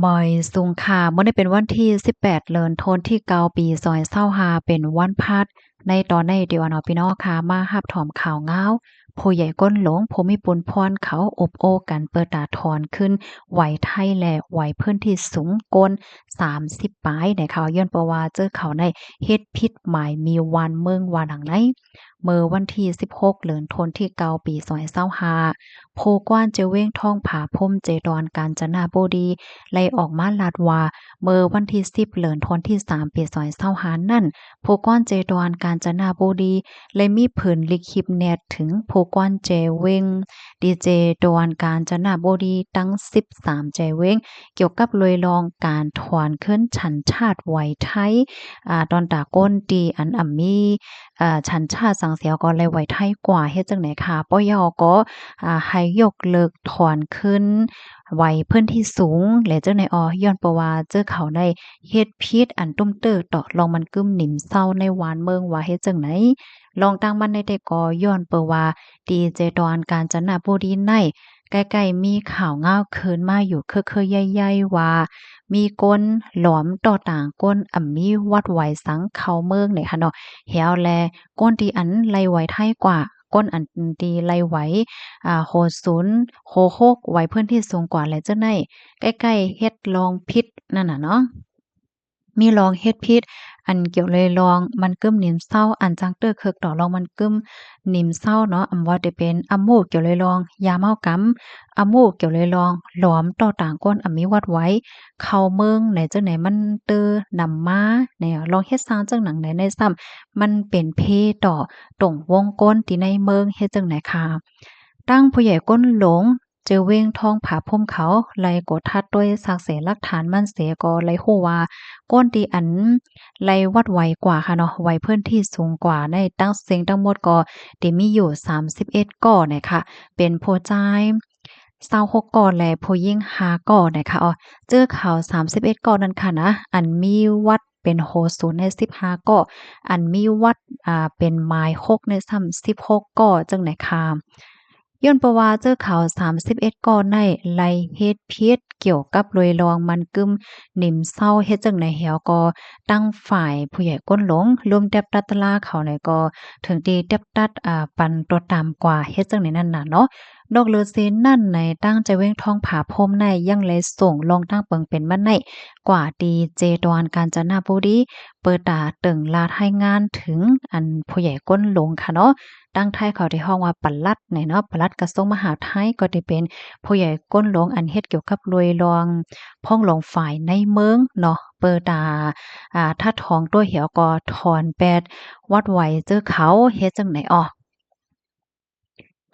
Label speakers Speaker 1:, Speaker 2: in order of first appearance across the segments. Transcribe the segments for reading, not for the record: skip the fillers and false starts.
Speaker 1: มอยสุงค่ะมื้อนี้เป็นวันที่18เดือนธันที่เก้าปี2025เป็นวันพฤหัสในตอนนี้เดี๋ยวเนาะพี่น้องค่ะมารับถอมข่าวงาวผู้ใหญ่ก้นหลงภูมิพลพรเขาอบโอ้กันเปิดตาถอนขึ้นไหวไทยและไหวพื้นที่สูงก้น30ปลายในข่าวย้อนเพราะว่าเจอเขาในเฮ็ดผิดหมายมีวันเมืองวานหังไหนเมื่อวันที่16เดือนธันที่เก้าปี2025ผู้กว้านเจเว้งทองผาพรมเจดอนกาญจนบุรี ไล่ออกมาลาดว่าเมื่อวันที่10เดือนธันวาคมที่3ปี2025นั่นผู้ก้อนเจดอนกาญจนบุรีเลยมีผืนลิขิตแนดถึงผู้ก้อนเจเวงดีเจดอนกาญจนบุรีตั้ง13เจเวงเกี่ยวกับลอยลองการถอนขึ้นฉันชาติไหวไทยตอนตาก้นตีอันมีฉันชาติสังเสียวก็เลยไหวไทยกว่าเฮ็ดจังไหนค่ะปยก็ให้ยกเลิกถอนขึ้น ไว้พื้นที่สูงและเจ้าในย้อนเพราะว่าเจอเขาได้เฮ็ดพิษอันตุ้มเต้อต่อลองมันกึ้มหนิมเศร้าในหวานเมืองว่าเฮ็ดจังไหนลองตั้งมันได้แต่ก็ย้อนเปาะว่าดีเจดอนกาญจนบุรีในใกล้ๆมีข่าวง่าวคืนมาอยู่เคอๆใหญ่ๆว่ามีก้นหลอมต่อต่างก้นมีวัดไหวสังเขาเมืองเนี่ยค่ะเนาะแฮวแลก้นที่อันไลไหวไทยกว่าก้นอันตีไลไหว โหศูนย์โหโฮกไว้พื้นที่สูงกว่าและจั่งใดใกล้ๆเฮ็ดลองพิษนั่นน่ะเนาะมีลองเฮ็ดพิษอันเกี่ยวเลยลองมันกึ้มหนิมเศร้าอันจังเตอเคิกดอกลองมันกึ้มหนิมเศร้าเนาะว่าได้เป็นอะโมเกี่ยวเลยลองยาเมากำอะโมเกี่ยวเลยลองหลอมต่อต่างก้นมีวัดไว้เข้าเมืองไหนจังไหนมันเตอนำมาเนี่ยลองเฮ็ดซางจังหนังไหนในซ้ำมันเป็นเพต่อตรงวงกลที่ในเมืองเฮ็ดจังไหนค่ะ ตั้งผู้ใหญ่ก้นหลงเจอเว้งทองผาพรมเขาไล่กดทัดด้วยสักเสหลักฐานมั่นเสียก็ไล่ฮู้ว่าก้นตีอันไล่วัดไวกว่าค่ะเนาะไวพื้นที่สูงกว่าในตั้งเสียงทั้งหมดก็ได้มีอยู่31ก่อเนี่ยค่ะเป็นผู้ชาย26ก่อและผู้หญิง5ก่อนะคะเจอข่าว31ก่อนั้นค่ะนะอันมีวัดเป็นโหศูนย์ใน15ก่ออันมีวัดเป็นไม้ฮกในซ้ำ16ก่อจังไหนค่ะ ย้อนประว่าเจอข่าว31ก่อนในไล่เฮ็ดพิษเกี่ยวกับรวยรองมันกึมหนิมเศร้าเฮ็ดจังไหนแหวก็ตั้งฝ่ายผู้ใหญ่ก้นหลงรวมแดบตัดตะลาเขาไหนก็ถึงที่แดบตัดปันตัวตามกว่าเฮ็ดจังไหนนั่นน่ะเนาะนอกเลือเซนนั่นในตั้งใจเว้งทองผาพรมในยังเลยส่งลงตั้งเปิงเป็นมันในกว่าดีเจดอนกาญจนบุรีเปิดตาตึงลาดให้งานถึงอันผู้ใหญ่ก้นหลงค่ะเนาะ ตั้งไทยเขาที่ห้องว่าปลัดเนี่ยเนาะปลัดกระทรวงมหาดไทยก็ได้เป็นผู้ใหญ่ก้นหลวงอันเฮ็ดเกี่ยวกับรวยรองพ่องหลวงฝ่ายในเมืองเนาะเปิดถ้าทองตัวเหี่ยวก็ถอนแปดวัดไหวเจอเขาเฮ็ดจังไหนอ้อ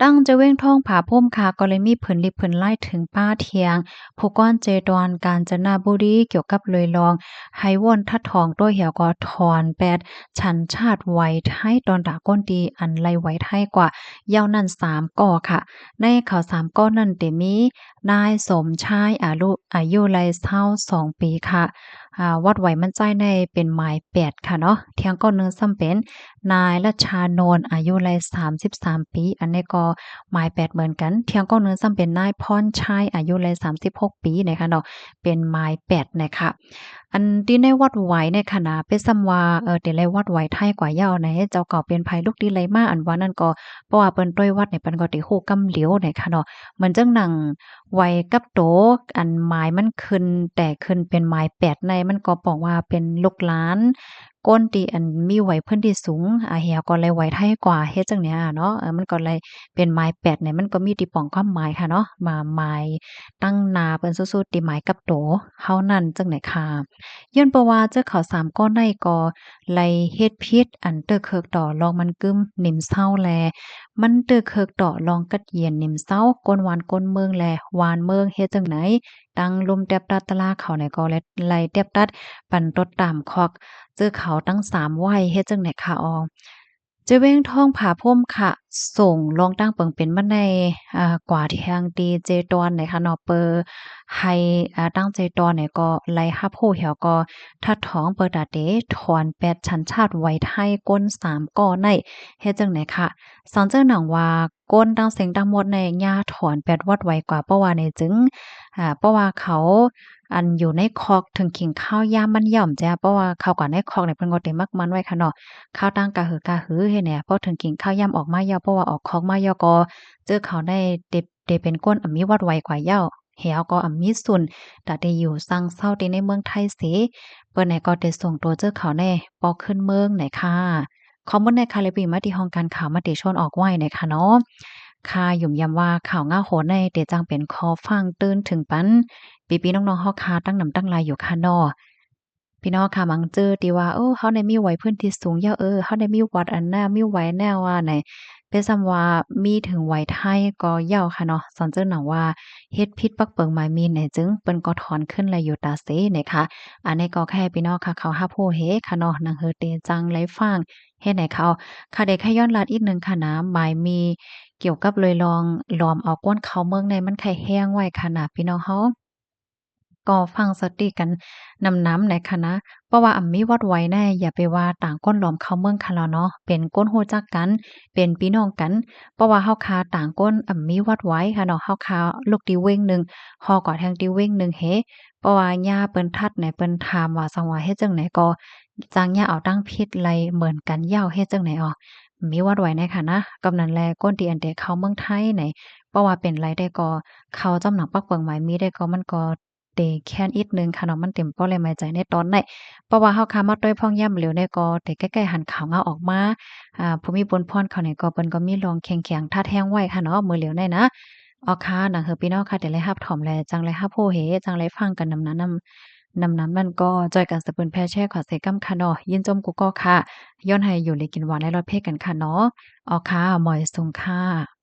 Speaker 1: ตั้งจะเว้งท้องผาพุ่มค่ะก็เลยมีผืนลิบผืนไล่ถึงป้าเทียงผู้ก้อนเจดอนกาญจนบุรีเกี่ยวกับเลยลองให้ว่นทัดทองตัวเหี่ยวก็ถอนแปดชันชาติไว้ไทยตอนดาก้นดีอันไลไว้ไทยกว่าเย้านั่น3ก่อค่ะในข่าว3ก้อนั่นเตมีนายสมชายอายุไลเศร้า2ปีค่ะวัดไหวมันใจในเป็นหมาย8ค่ะเนาะเที่ยงก้อนนึงซ้ำเป็นนายรัชชานนท์อายุไล33ปีอันนี้ก็ หมาย8เหมือนกันเที่ยงก็เนื้อซ้ำเป็นนายพรชัยอายุเลย36ปีนะคะเนาะเป็นหมาย8นะคะอันที่ในวัดไหวในขณะเป็นซ้ำว่าแต่ละวัดไหวไทยกว่ายาวไหนเจ้าเก่าเป็นภัยลูกดีไรมาอันว่านั่นก็เพราะว่าเปิ้นต้วยวัดเนี่ยเปิ้นก็ติฮู้กำเหลียวนะคะเนาะเหมือนจังหนังไหวกับโตอันหมายมันขึ้นแต่ขึ้นเป็นหมาย8ในมันก็บอกว่าเป็นลูกหลานก้นที่อันมีไหวพื้นที่สูงเหี่ยก็เลยไหวไทยกว่าเฮ็ดจังเนี้ยเนาะมันก็เลย เป็นไม้แปดเนี่ยมันก็มีที่ป้องความหมายค่ะเนาะหมายตั้งหน้าเปิ้นสู้ๆที่หมายกับโตเฮานั้นจังไหนค่ะย้อนเพราะว่าเจ้าข้าวสามก้อนในก็ไล่เฮ็ดพิษอันเตอเคิกต่อลองมันกึมหนิมเศร้าแลมันเตอเคิกต่อลองกัดเยียนหนิมเศร้าก้นหวานก้นเมืองแลหวานเมืองเฮ็ดจังไหนตั้งลมแตบตัดตะลาเขาเนี่ยก็ไล่แตบตัดปั่นตดตามคอกเจอเขาตั้ง3วัยเฮ็ดจังไหนค่ะเจาเว้งท้องผาพ่มค่ะส่งลองตั้งเปิงเป็นมาในกว่าทางดีเจตอนไหนค่ะเนาะให้ตั้งใจตอนเนี่ยก็ไล่ฮับโฮเหี่ยวก็ทัดท้องเปิดดาเดถอนแปดชันชาติไว้ไทยก้น3ก่อในเฮ็ดจังไหนค่ะสอนเจ้าหนังว่าก้นตั้งเสียงตั้งหมดในย่าถอนแปดวัดไว้กว่าเพราะว่าในจึง เพราะว่าเขาอันอยู่ในคอกถึงกินข้าวยามมันย่อมจ้ะเพราะว่าข้าวกว่าในคอกเนี่ยเพิ่นก็ได้มักมันไว้ค่ะเนาะข้าวตั้งกะหือกะหือเฮ็ดเนี่ยพอถึงกินข้าวยามออกมาย่อเพราะว่าออกคอกมาย่อก็เจอเขาได้ได้เป็นก้นอันมีวัดไวกว่าเหย้าแหวก็อันมีสุนแต่ได้อยู่ซังเซาที่ในเมืองไทยเสเปิ้นเนี่ยก็ได้ส่งตัวเจอเขาแน่ปอขึ้นเมืองไหนค่ะข้อมูลในคาลิปีมาที่ห้องการข่าวมติชนออกไว้ไหนค่ะเนาะ ค่ะหยุ่มย้ำว่าข่าวง่าโหนในเดจังเป็นคอฟังตื่นถึงปันปีๆน้องๆเฮาคาตั้งนำตั้งลายอยู่ค่ะน้อพี่น้องค่ะมังเจอติว่าเฮาได้มีไหวพื้นที่สูงเยาเฮาได้มีวัดอันน่ะมีไหวแนวว่าไหนเป็นซำว่ามีถึงไหวไทยก็เย้าค่ะเนาะสอนเจิ้นหนังว่าเฮ็ดพิษปักเปิงหมายมีไหนจึงเปิ้นก็ถอนขึ้นแล้วอยู่ตาเสนะคะอันนี้ก็แค่พี่น้องค่ะเขารับรู้เฮค่ะเนาะหนังเฮอเตจังไลฟังเฮ็ดให้เขาค่ะได้แค่ย้อนลัดอีกหนึ่งค่ะนะหมายมีเกี่ยวกับเลยลองล้อมเอาก้นเขาเมืองในมันไข่แห้งไว้ค่ะนะพี่น้องเฮา ก็ฟังสติกันนำๆในคะนะเพราะว่าอำมีวัดไว้แน่อย่าไปว่าต่างก้นหลอมเข้าเมืองค่ะแล้วเนาะเป็นก้นรู้จักกันเป็นพี่น้องกันเพราะว่าเฮาคาต่างก้นอำมีวัดไว้ค่ะเนาะเฮาคาลูกติเว้งหนึ่งฮอก็แทงติเว้งหนึ่งเฮเพราะว่าย่าเปิ้นทัดไหนเปิ้นถามว่าสังว่าเฮ็ดจังไหนก็จังย่าเอาตั้งผิดไลเหมือนกันยาวเฮ็ดจังไหนอ้อมีวัดไว้ในค่ะนะกำนั้นแลก้นที่อันใดเข้าเมืองไทยไหนเพราะว่าเป็นไรได้ก็เขาจำหนักปักเปิงหมายมีได้ก็มันก็เตแค้นอีกหนึ่งค่ะเนาะมันเต็มป้อแรงหมายใจในตอนไหนเพราะว่าเฮาคามาต้วยพ่องย่ำเหลวเนี่ยก็แต่ใกล้ๆหันขาวเงาออกมาผู้มีบุญพรเขาเนี่ยก็เปิ้นก็มีรองแข็งๆท่าแท้งไว้ค่ะเนาะมื้อเหลวเนี่ยนะอ๋อค่ะหนังหือพี่น้องค่ะแต่ไลรับถ่อมแลจังไลรับโพเหจังไลฟังกันนำนั้นนำนั้นมันก็จอยกันสะเปิ้นแพ่แช่ขอเสกำค่ะเนาะยินจมกูก็ค่ะย้อนให้อยู่เลยกินหวานและรสเพกันค่ะเนาะอ๋อค่ะหมอยสุงค่ะ